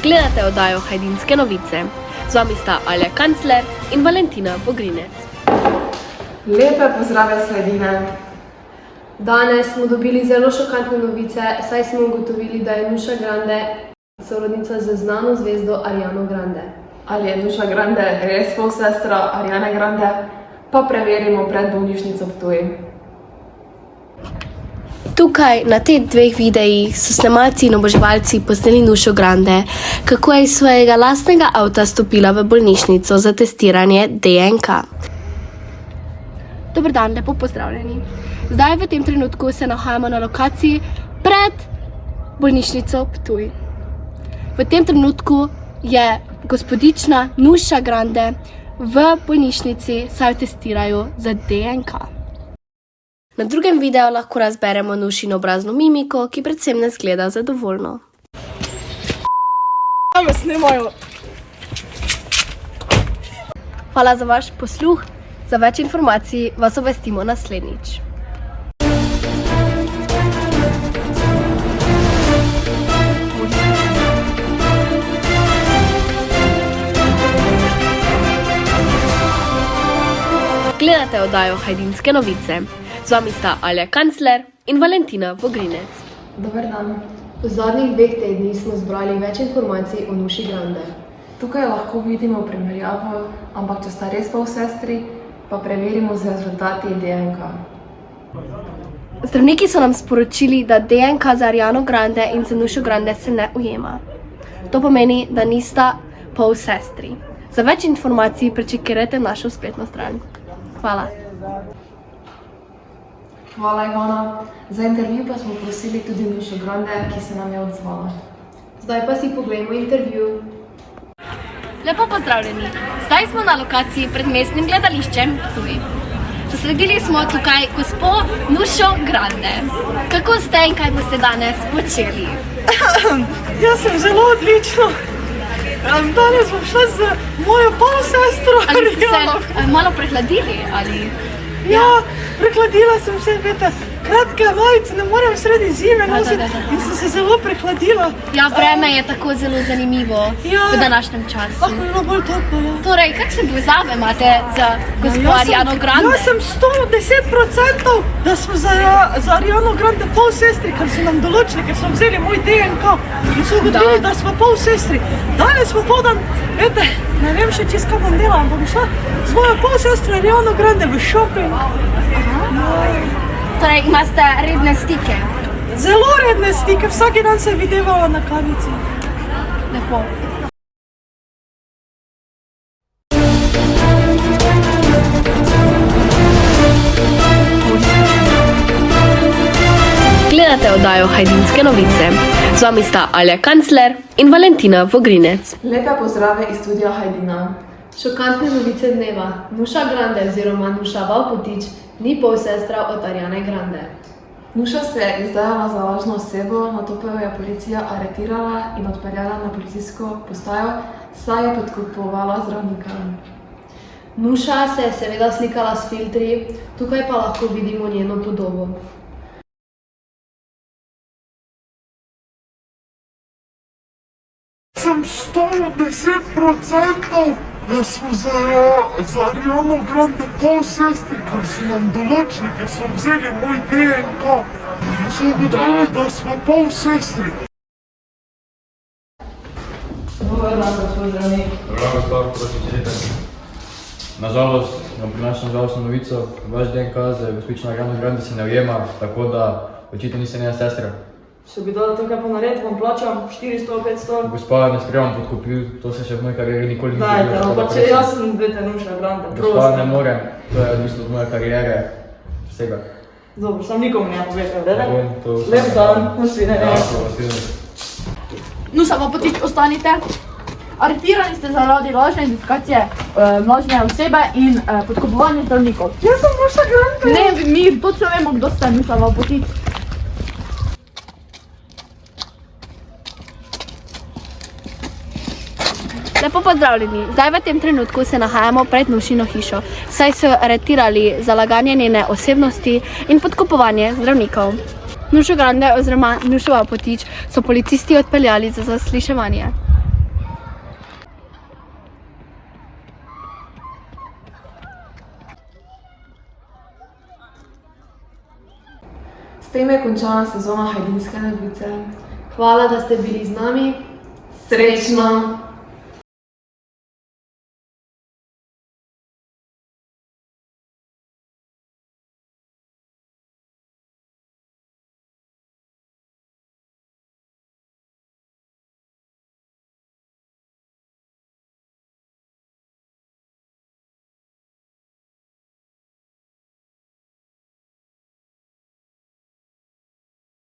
Gledate oddajo Hajdinske novice. Z vami sta Alja Kancler in Valentina Vogrinec. Lepe pozdrave s Hajdine. Danes smo dobili zelo šokantne novice, saj smo ugotovili, da je Nuša Grande sorodnica z znano zvezdo Ariano Grande. Ali je Nuša Grande res polsestra Ariane Grande? Pa preverimo pred bolnišnico Ptuj. Tukaj na teh dveh videih so snemalci in oboževalci posneli Nušo Grande, kako je iz svojega lastnega avta stopila v bolnišnico za testiranje DNK. Dober dan, lepo pozdravljeni. Zdaj v tem trenutku se nahajamo na lokaciji pred bolnišnico Ptuj. V tem trenutku je gospodična Nuša Grande v bolnišnici, saj testirajo za DNK. Na drugem videu lahko razberemo Nušino obrazno mimiko, ki predvsem ne zgleda zadovoljno. Me snimajo. Hvala za vaš posluh. Za več informacij vas obvestimo naslednjič. Gledate oddajo Hajdinske novice. Z vami sta Alja Kancler in Valentina Vogrinec. Dober dan. V zadnjih 2 tednih smo zbrali več informacij o Nuši Grande. Tukaj lahko vidimo primerjavo, ampak če sta res polsestri, pa preverimo z rezultati DNK. Zdravniki so nam sporočili, da DNK za Ariano Grande in za Nušo Grande se ne ujema. To pomeni, da nista polsestri. Za več informacij prečekirajte našo spletno stran. Hvala. Hvala, Ivana. Za intervju pa smo prosili tudi Nušo Grande, ki se nam je odzvala. Zdaj pa si poglejmo intervju. Lepo pozdravljeni. Zdaj smo na lokaciji pred mestnim gledališčem Ptuj. Zasledili smo tukaj gospo Nušo Grande. Kako ste in kaj boste danes počeli? Jaz sem zelo odlično. Danes bom šla z mojo polsestro Ali ste Ariano. se malo prehladili? Ali... Ja, prehladila sem se, veste, kratke majice ne morem sredi zime nositi in sem se zelo prehladila. Ja, vreme je tako zelo zanimivo v današnjem času. Bilo bolj toplo, ja. Torej, kakšne povezave imate z gospo Ariano Grande? Jaz sem 110%, da smo za Ariano Grande polsestri, ker so nam določili, ker so vzeli moj DNK in so ugotovili, da smo polsestri. Danes popoldan, veste, ne vem še čisto, kaj bom delala, ampak bom šla z mojo polsestro Ariano Grande v shopping. Torej, imate redne stike? Zelo redne stike, vsaki dan se videvala na kavici. Lepo. Gledate oddajo Hajdinske novice. Z vami sta Alja Kancler in Valentina Vogrinec. Lepe pozdrave iz studia Hajdina. Šokantne novice dneva. Nuša Grande oziroma Nuša Valpotič ni polsestra od Ariane Grande. Nuša se je izdajala za lažno osebo, nato pa jo je policija aretirala in odpeljala na policijsko postajo, saj je podkupovala zdravnika. Nuša se je seveda slikala s filtri, tukaj pa lahko vidimo njeno podobo. Sem 110%, da smo za Ariano Grande polsestri, ker so nam določili, ker so vzeli moj DNK in so ugotovili, da smo polsestri. Dober dan, gospod zdravnik. Dobro, gospod, prosim, sedite. Nažalost, vam prinašam žalostno novico. Vaš DNK za gospodično Ariano Grande se ne ujema, tako da očitno niste njena sestra. Če bi dala tukaj ponarediti, vam plačam 400-500. Gospa, ne sprejemam podkupil, to se še v moji karieri nikoli ni Dajte, zgodilo, ampak tako če da jaz prosim. sem dvete Nuša Grande, Gospa, ne prosim. morem, to je odvisno od moje kariere, vsega. Dobro, sam nikomu ne povete, Ne vede? bom to... Lep dan, nasvidenje. Ja, nasvidenje. Nuša Valpotič, ostanite. Aretirani ste zaradi lažne identifikacije lažne osebe in podkupovanja zdravnikov. Jaz sem Nuša Grande. Ne, mi točno vemo, kdo ste Nuša Valpotič. Lepo pozdravljeni. Zdaj v tem trenutku se nahajamo pred Nušino hišo, saj so aretirali za laganje njene osebnosti in podkupovanje zdravnikov. Nušo Grande oziroma Nušo Valpotič so policisti odpeljali za zasliševanje. S tem je končana sezona Hajdinske novice. Hvala, da ste bili z nami. Srečno!